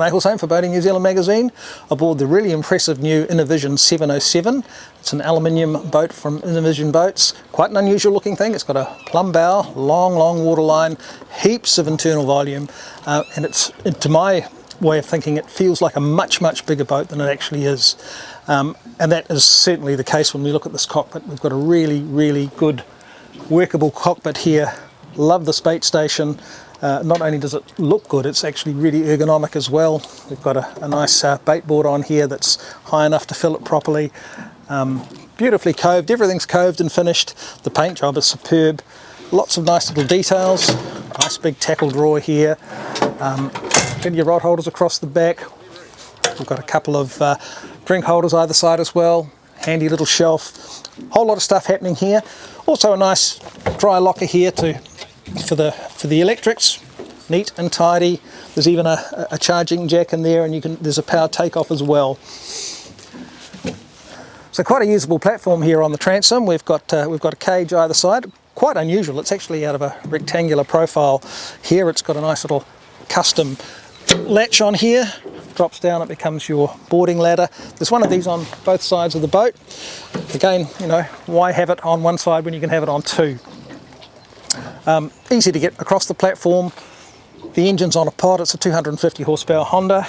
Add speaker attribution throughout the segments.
Speaker 1: Ray Hussain for Boating New Zealand magazine, aboard the really impressive new Innovision 707. It's an aluminium boat from Innovision Boats. Quite an unusual looking thing. It's got a plumb bow, long waterline, heaps of internal volume, and to my way of thinking, it feels like a much bigger boat than it actually is. And that is certainly the case when we look at this cockpit. We've got a really good workable cockpit here. Love this bait station. Not only does it look good, it's actually really ergonomic as well. We've got a nice bait board on here that's high enough to fill it properly. Beautifully coved, everything's coved and finished. The paint job is superb. Lots of nice little details. Nice big tackle drawer here. Plenty of rod holders across the back. We've got a couple of drink holders either side as well. Handy little shelf. Whole lot of stuff happening here. Also a nice dry locker here for the electrics. Neat and tidy. There's even a charging jack in there, and there's a power takeoff as well. So quite a usable platform here on the transom. We've got a cage either side. Quite unusual. It's actually out of a rectangular profile. Here it's got a nice little custom latch on here. Drops down, it becomes your boarding ladder. There's one of these on both sides of the boat. Again, you know, why have it on one side when you can have it on two? Easy to get across the platform. The engine's on a pod. It's a 250 horsepower Honda,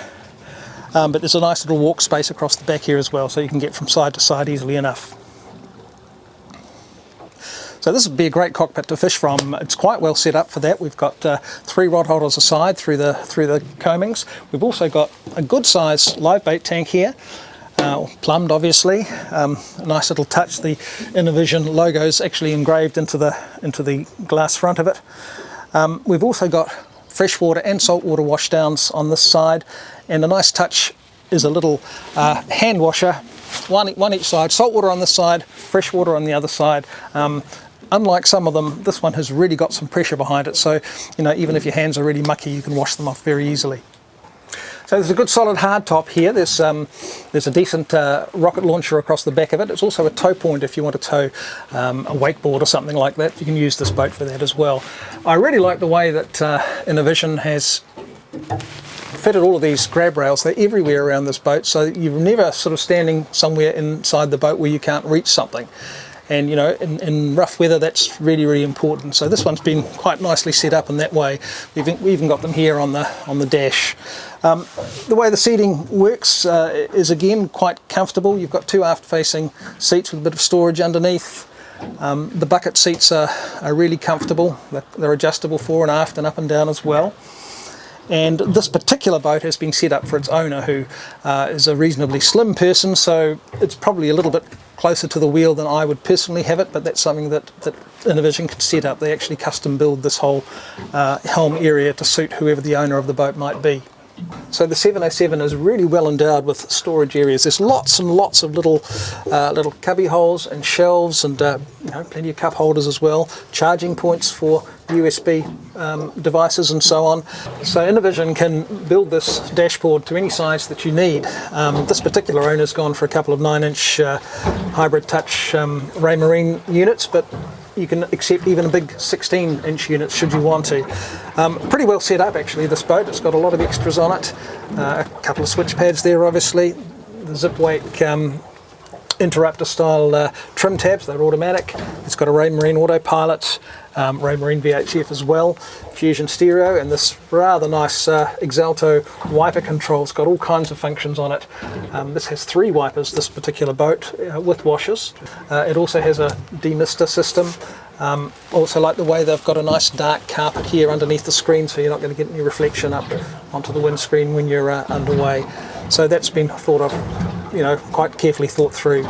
Speaker 1: but there's a nice little walk space across the back here as well, so you can get from side to side easily enough. So this would be a great cockpit to fish from. It's quite well set up for that. We've got 3 rod holders aside through the coamings. We've also got a good size live bait tank here, plumbed obviously. A nice little touch. The Innovision logo is actually engraved into the glass front of it. We've also got freshwater and saltwater washdowns on this side, and a nice touch is a little hand washer, one each side. Saltwater on this side, freshwater on the other side. Unlike some of them, this one has really got some pressure behind it, so you know, even if your hands are really mucky, you can wash them off very easily. So there's a good solid hard top here. There's a decent rocket launcher across the back of it. It's also a tow point if you want to tow a wakeboard or something like that. You can use this boat for that as well. I really like the way that Innovision has fitted all of these grab rails. They're everywhere around this boat, so you're never sort of standing somewhere inside the boat where you can't reach something. And you know, in rough weather, that's really important. So this one's been quite nicely set up in that way. We even got them here on the dash. The way the seating works is again quite comfortable. You've got 2 aft-facing seats with a bit of storage underneath. The bucket seats are really comfortable. They're adjustable fore and aft and up and down as well. And this particular boat has been set up for its owner, who is a reasonably slim person, so it's probably a little bit closer to the wheel than I would personally have it, but that's something that Innovision can set up. They actually custom build this whole helm area to suit whoever the owner of the boat might be. So the 707 is really well endowed with storage areas. There's lots and lots of little cubby holes and shelves, and you know, plenty of cup holders as well. Charging points for USB devices and so on. So Innovision can build this dashboard to any size that you need. This particular owner's gone for a couple of 9-inch hybrid touch Raymarine units, but you can accept even a big 16-inch unit should you want to. Pretty well set up actually, this boat. It's got a lot of extras on it. A couple of switch pads there obviously. The zip wake interrupter style trim tabs, they're automatic. It's got a Raymarine autopilot, Raymarine VHF as well, Fusion stereo, and this rather nice Exalto wiper control. It's got all kinds of functions on it. This has 3 wipers, this particular boat, with washers. It also has a demister system. Also like the way they've got a nice dark carpet here underneath the screen, so you're not going to get any reflection up onto the windscreen when you're underway. So that's been thought of, you know, quite carefully thought through.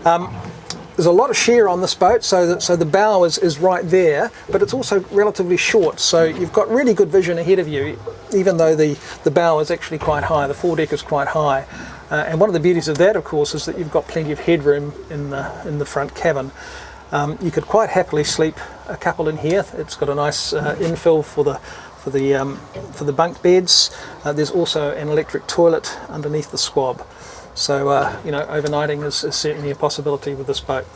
Speaker 1: There's a lot of shear on this boat, so the bow is right there, but it's also relatively short, so you've got really good vision ahead of you, even though the bow is actually quite high, the foredeck is quite high. And one of the beauties of that, of course, is that you've got plenty of headroom in the front cabin. You could quite happily sleep a couple in here. It's got a nice infill for the bunk beds. There's also an electric toilet underneath the squab. So, you know, overnighting is certainly a possibility with this boat.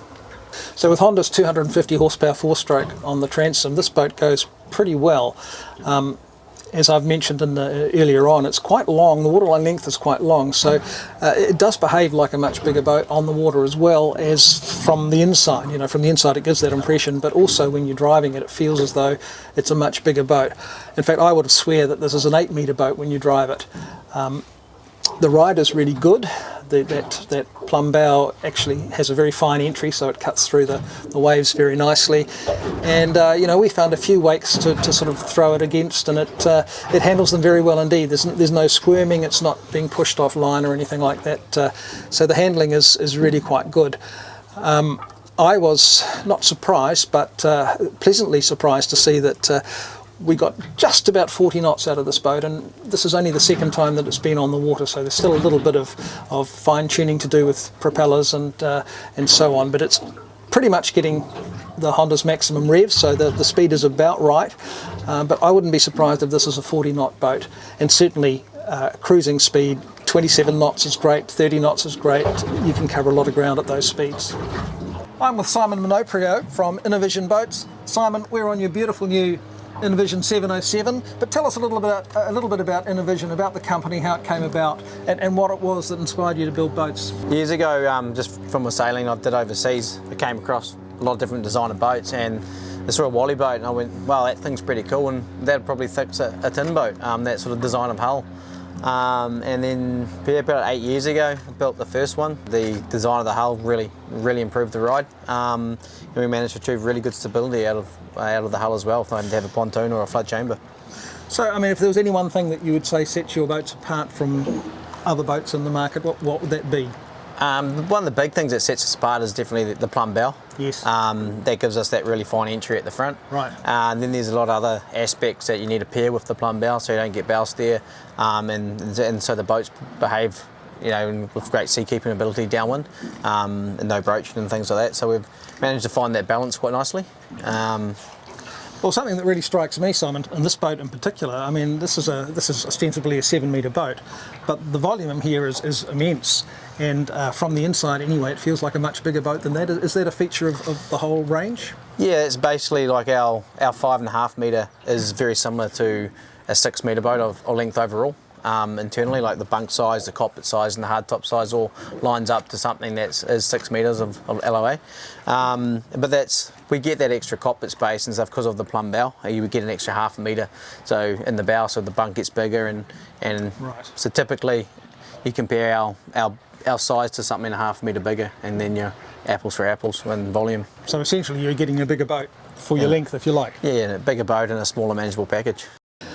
Speaker 1: So with Honda's 250 horsepower 4-stroke on the transom, this boat goes pretty well. as I've mentioned earlier on, it's quite long. The waterline length is quite long, so it does behave like a much bigger boat on the water as well as from the inside. You know, from the inside it gives that impression, but also when you're driving it, it feels as though it's a much bigger boat. In fact, I would swear that this is an 8-metre boat when you drive it. The ride is really good. That plumb bow actually has a very fine entry, so it cuts through the waves very nicely. And you know, we found a few wakes to sort of throw it against, and it handles them very well indeed. There's no squirming. It's not being pushed off line or anything like that. So the handling is really quite good. I was not surprised, but pleasantly surprised to see that we got just about 40 knots out of this boat, and this is only the second time that it's been on the water, so there's still a little bit of fine-tuning to do with propellers and so on, but it's pretty much getting the Honda's maximum rev, so the speed is about right. But I wouldn't be surprised if this is a 40-knot boat, and certainly cruising speed, 27 knots is great, 30 knots is great. You can cover a lot of ground at those speeds. I'm with Simon Minoprio from Innovision Boats. Simon, we're on your beautiful new Innovision 707, but tell us a little bit about Innovision, about the company, how it came about, and what it was that inspired you to build boats.
Speaker 2: Years ago, just from my sailing I did overseas, I came across a lot of different designer boats, and I saw a Wally boat, and I went, wow, that thing's pretty cool, and that'd probably fix a tin boat, that sort of design of hull. And then about 8 years ago, I built the first one. The design of the hull really improved the ride. And we managed to achieve really good stability out of the hull as well, if I had to have a pontoon or a flood chamber.
Speaker 1: So, I mean, if there was any one thing that you would say sets your boats apart from other boats in the market, what would that be?
Speaker 2: One of the big things that sets us apart is definitely the plumb bow.
Speaker 1: Yes.
Speaker 2: That gives us that really fine entry at the front.
Speaker 1: Right.
Speaker 2: And then there's a lot of other aspects that you need to pair with the plumb bow, so you don't get bow steer, and so the boats behave, you know, with great sea keeping ability downwind, and no broaching and things like that. So we've managed to find that balance quite nicely.
Speaker 1: Well, something that really strikes me, Simon, and this boat in particular, I mean, this is ostensibly a 7-metre boat, but the volume here is immense, and from the inside anyway, it feels like a much bigger boat than that. Is that a feature of the whole range?
Speaker 2: Yeah, it's basically like our 5.5 metre is very similar to a 6-metre boat of length overall. Internally, like the bunk size, the cockpit size and the hardtop size all lines up to something that is 6 metres of LOA. But we get that extra cockpit space and stuff because of the plumb bow. You would get an extra 0.5 metre so in the bow, so the bunk gets bigger, and
Speaker 1: right.
Speaker 2: So typically you compare our size to something 0.5 metre bigger, and then you're apples for apples in volume.
Speaker 1: So essentially you're getting a bigger boat for your length, if you like.
Speaker 2: Yeah, a bigger boat and a smaller manageable package.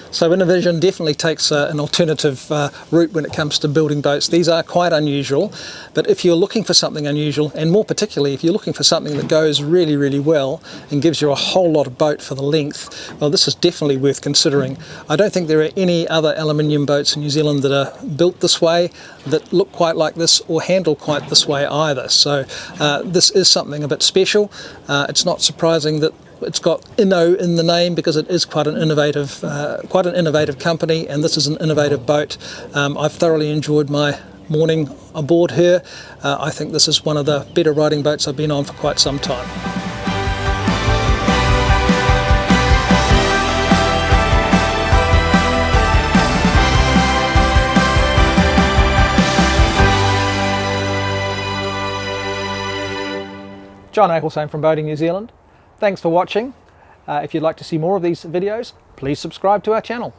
Speaker 1: So Innovision definitely takes an alternative route when it comes to building boats. These are quite unusual, but if you're looking for something unusual, and more particularly if you're looking for something that goes really, really well and gives you a whole lot of boat for the length, well, this is definitely worth considering. I don't think there are any other aluminium boats in New Zealand that are built this way, that look quite like this, or handle quite this way either. So this is something a bit special. It's not surprising that it's got Inno in the name, because it is quite an innovative company, and this is an innovative boat. I've thoroughly enjoyed my morning aboard her. I think this is one of the better riding boats I've been on for quite some time. John Ecclestone from Boating New Zealand. Thanks for watching. If you'd like to see more of these videos, please subscribe to our channel.